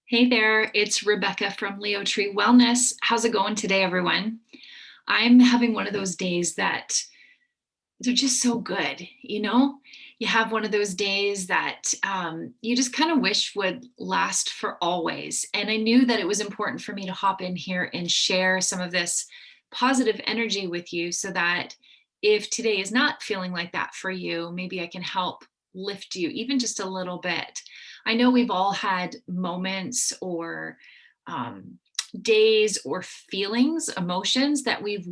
Hey there, it's Rebecca from Leo Tree Wellness. How's it going today, everyone? I'm having one of those days that they're just so good, you know? You have one of those days that you just kind of wish would last for always. And I knew that it was important for me to hop in here and share some of this positive energy with you so that if today is not feeling like that for you, maybe I can help lift you even just a little bit. I know we've all had moments or um, days or feelings, emotions that we've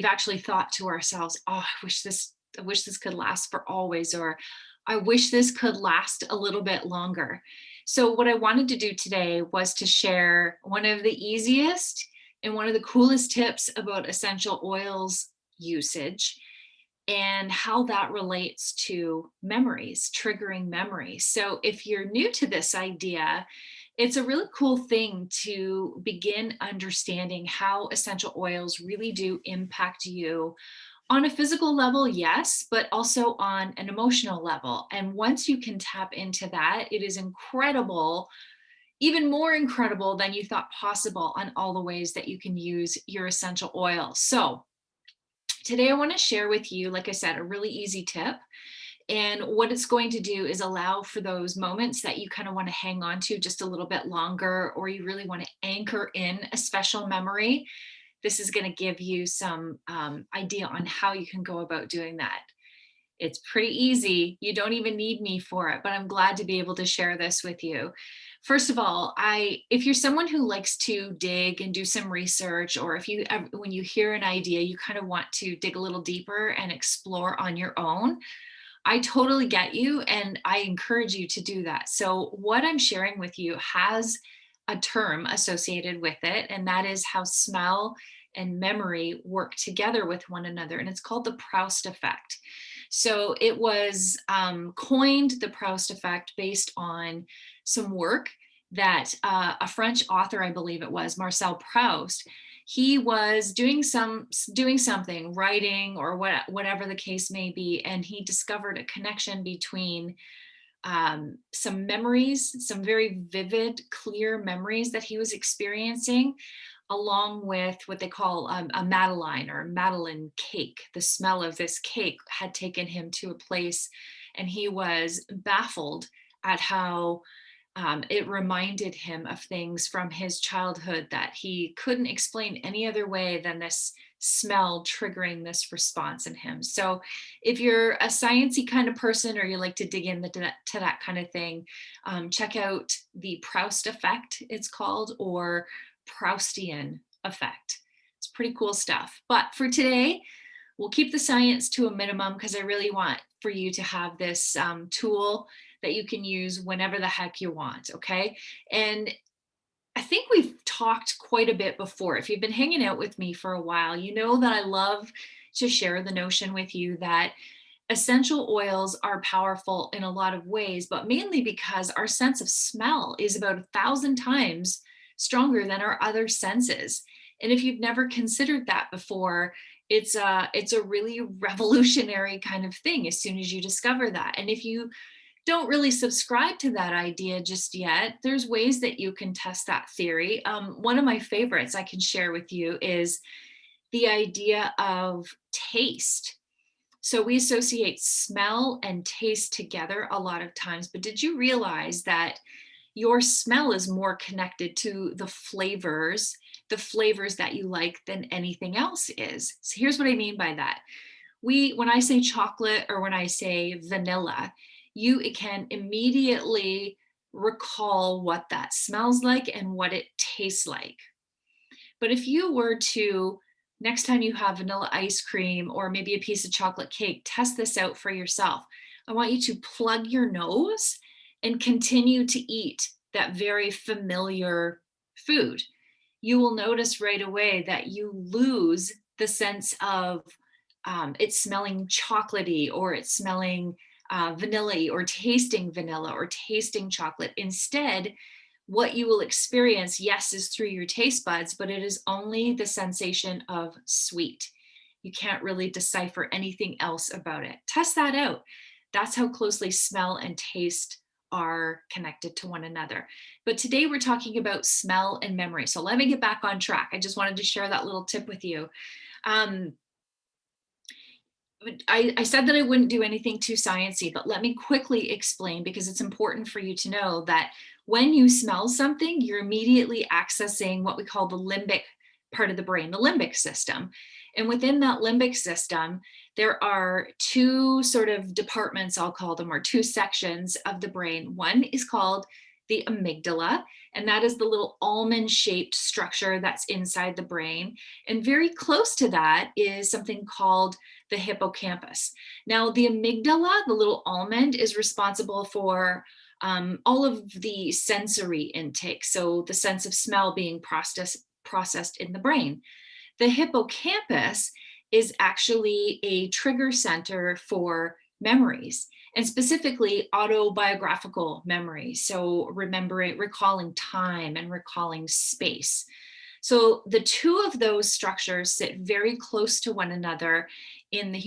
actually thought to ourselves, oh, I wish this could last for always, or I wish this could last a little bit longer. So what I wanted to do today was to share one of the easiest and one of the coolest tips about essential oils usage and how that relates to memories, triggering memories. So, if you're new to this idea, it's a really cool thing to begin understanding how essential oils really do impact you on a physical level, yes, but also on an emotional level. And once you can tap into that, it is incredible, even more incredible than you thought possible on all the ways that you can use your essential oil. So, today I want to share with you, like I said, a really easy tip. And what it's going to do is allow for those moments that you kind of want to hang on to just a little bit longer, or you really want to anchor in a special memory. This is going to give you some idea on how you can go about doing that. It's pretty easy. You don't even need me for it, but I'm glad to be able to share this with you. First of all, if you're someone who likes to dig and do some research, or if you when you hear an idea, you kind of want to dig a little deeper and explore on your own, I totally get you and I encourage you to do that. So, what I'm sharing with you has a term associated with it, and that is how smell and memory work together with one another. And it's called the Proust effect. So, it was coined the Proust effect based on some work that a French author, I believe it was, Marcel Proust, he was doing something, writing or whatever the case may be, and he discovered a connection between some memories, some very vivid, clear memories that he was experiencing, along with what they call a Madeleine or Madeleine cake. The smell of this cake had taken him to a place, and he was baffled at how it reminded him of things from his childhood that he couldn't explain any other way than this smell triggering this response in him. So, if you're a sciencey kind of person or you like to dig into that kind of thing, check out the Proust effect, it's called, or Proustian effect. It's pretty cool stuff. But for today, we'll keep the science to a minimum because I really want for you to have this tool that you can use whenever the heck you want. Okay. And I think we've talked quite a bit before. If you've been hanging out with me for a while, you know that I love to share the notion with you that essential oils are powerful in a lot of ways, but mainly because our sense of smell is about 1,000 times stronger than our other senses. And if you've never considered that before, it's a really revolutionary kind of thing as soon as you discover that. And if you don't really subscribe to that idea just yet, there's ways that you can test that theory. One of my favorites I can share with you is the idea of taste. So we associate smell and taste together a lot of times, but did you realize that your smell is more connected to the flavors that you like than anything else is? So here's what I mean by that. When I say chocolate or when I say vanilla, you can immediately recall what that smells like and what it tastes like. But if you were to, next time you have vanilla ice cream or maybe a piece of chocolate cake, test this out for yourself. I want you to plug your nose and continue to eat that very familiar food. You will notice right away that you lose the sense of it's smelling chocolatey, or it's smelling vanilla, or tasting vanilla, or tasting chocolate. Instead, what you will experience, yes, is through your taste buds, but it is only the sensation of sweet. You can't really decipher anything else about it. Test that out. That's how closely smell and taste are connected to one another. But today we're talking about smell and memory. So let me get back on track. I just wanted to share that little tip with you. Um, I said that I wouldn't do anything too sciencey, but let me quickly explain because it's important for you to know that when you smell something, you're immediately accessing what we call the limbic part of the brain, the limbic system. And within that limbic system, there are two sort of departments, I'll call them, or two sections of the brain. One is called the amygdala, and that is the little almond shaped structure that's inside the brain. And very close to that is something called the hippocampus. Now, the amygdala, the little almond, is responsible for all of the sensory intake. So the sense of smell being processed in the brain. The hippocampus is actually a trigger center for memories, and specifically autobiographical memories. So recalling time and recalling space. So the two of those structures sit very close to one another in the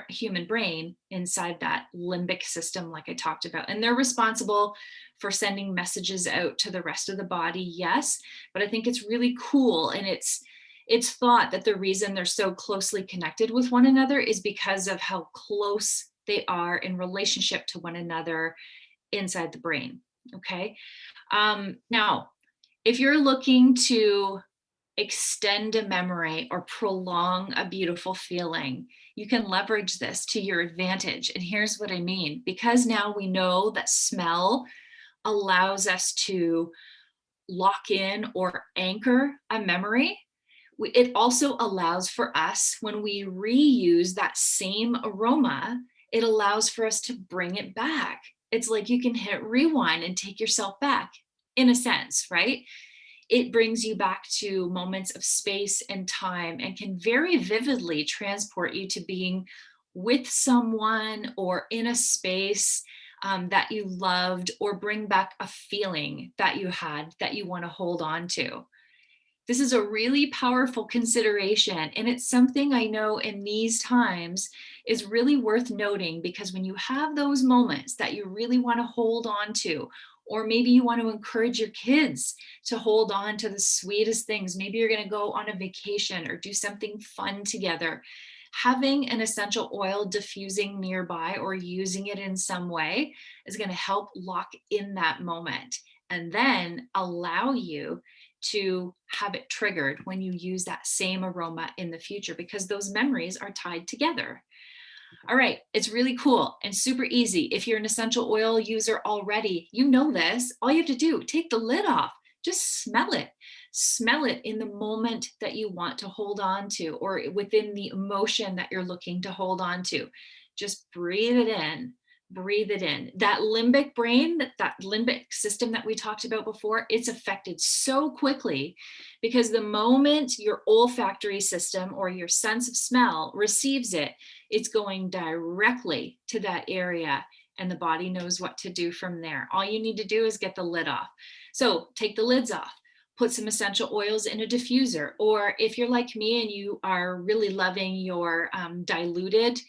human brain inside that limbic system, like I talked about. And they're responsible for sending messages out to the rest of the body, yes. But I think it's really cool. And it's thought that the reason they're so closely connected with one another is because of how close they are in relationship to one another inside the brain. Okay. Now, if you're looking to extend a memory or prolong a beautiful feeling, you can leverage this to your advantage. And here's what I mean. Because now we know that smell allows us to lock in or anchor a memory, it also allows for us, when we reuse that same aroma, it allows for us to bring it back. It's like you can hit rewind and take yourself back, in a sense, right? It brings you back to moments of space and time and can very vividly transport you to being with someone or in a space that you loved, or bring back a feeling that you had that you want to hold on to. This is a really powerful consideration, and it's something I know in these times is really worth noting, because when you have those moments that you really want to hold on to, or maybe you want to encourage your kids to hold on to the sweetest things, maybe you're going to go on a vacation or do something fun together, having an essential oil diffusing nearby or using it in some way is going to help lock in that moment and then allow you to have it triggered when you use that same aroma in the future, because those memories are tied together. All right, it's really cool and super easy. If you're an essential oil user already, you know this. All you have to do, take the lid off, just smell it. Smell it in the moment that you want to hold on to, or within the emotion that you're looking to hold on to. Just breathe it in. Breathe it in. That limbic brain, that limbic system that we talked about before, it's affected so quickly because the moment your olfactory system or your sense of smell receives it, it's going directly to that area, and the body knows what to do from there. All you need to do is get the lid off. So take the lids off, put some essential oils in a diffuser, or if you're like me and you are really loving your diluted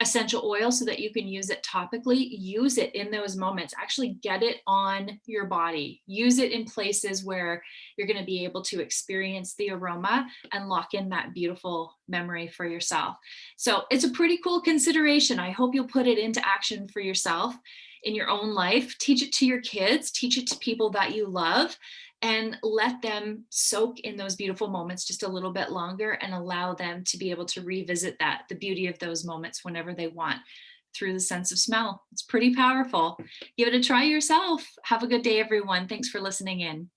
essential oil so that you can use it topically, use it in those moments. Actually get it on your body. Use it in places where you're going to be able to experience the aroma and lock in that beautiful memory for yourself. So it's a pretty cool consideration. I hope you'll put it into action for yourself in your own life. Teach it to your kids, teach it to people that you love, and let them soak in those beautiful moments just a little bit longer, and allow them to be able to revisit the beauty of those moments whenever they want, through the sense of smell. It's pretty powerful. Give it a try yourself. Have a good day, everyone. Thanks for listening in.